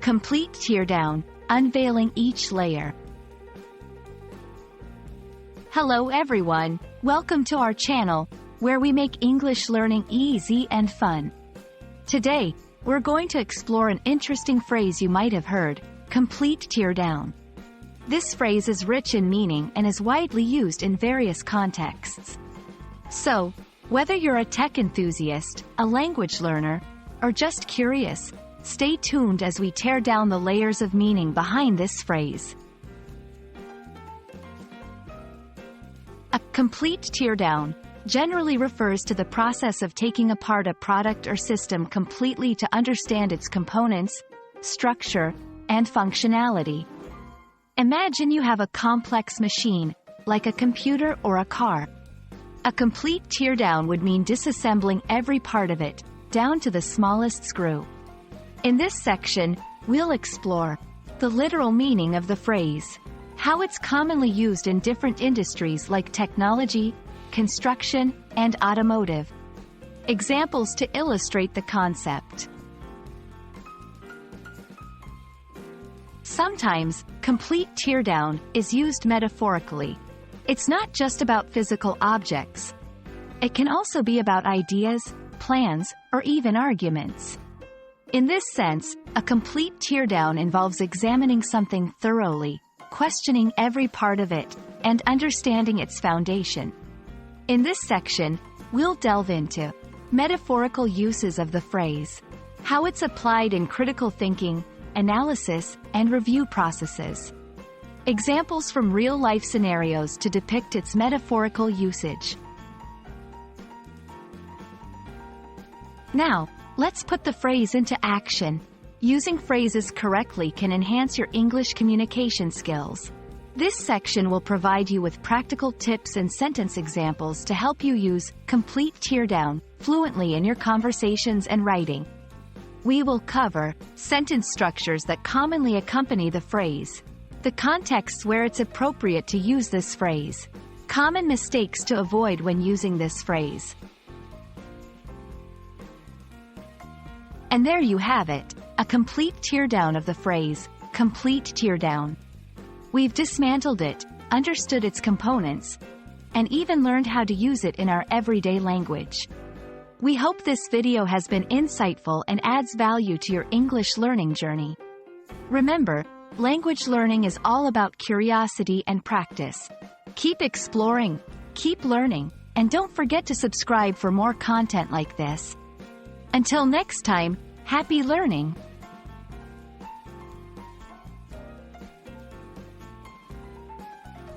Complete teardown, unveiling each layer. Hello everyone, welcome to our channel, where we make English learning easy and fun. Today, we're going to explore an interesting phrase you might have heard, complete teardown. This phrase is rich in meaning and is widely used in various contexts. So, whether you're a tech enthusiast, a language learner, or just curious, stay tuned as we tear down the layers of meaning behind this phrase. A complete teardown generally refers to the process of taking apart a product or system completely to understand its components, structure, and functionality. Imagine you have a complex machine, like a computer or a car. A complete teardown would mean disassembling every part of it, down to the smallest screw. In this section, we'll explore the literal meaning of the phrase, how it's commonly used in different industries like technology, construction, and automotive. Examples to illustrate the concept. Sometimes, complete teardown is used metaphorically. It's not just about physical objects. It can also be about ideas, plans, or even arguments. In this sense, a complete teardown involves examining something thoroughly, questioning every part of it, and understanding its foundation. In this section, we'll delve into metaphorical uses of the phrase, how it's applied in critical thinking, analysis, and review processes. Examples from real-life scenarios to depict its metaphorical usage. Now, let's put the phrase into action. Using phrases correctly can enhance your English communication skills. This section will provide you with practical tips and sentence examples to help you use complete teardown fluently in your conversations and writing. We will cover sentence structures that commonly accompany the phrase, the contexts where it's appropriate to use this phrase, common mistakes to avoid when using this phrase. And there you have it, a complete teardown of the phrase, complete teardown. We've dismantled it, understood its components, and even learned how to use it in our everyday language. We hope this video has been insightful and adds value to your English learning journey. Remember, language learning is all about curiosity and practice. Keep exploring, keep learning, and don't forget to subscribe for more content like this. Until next time, happy learning!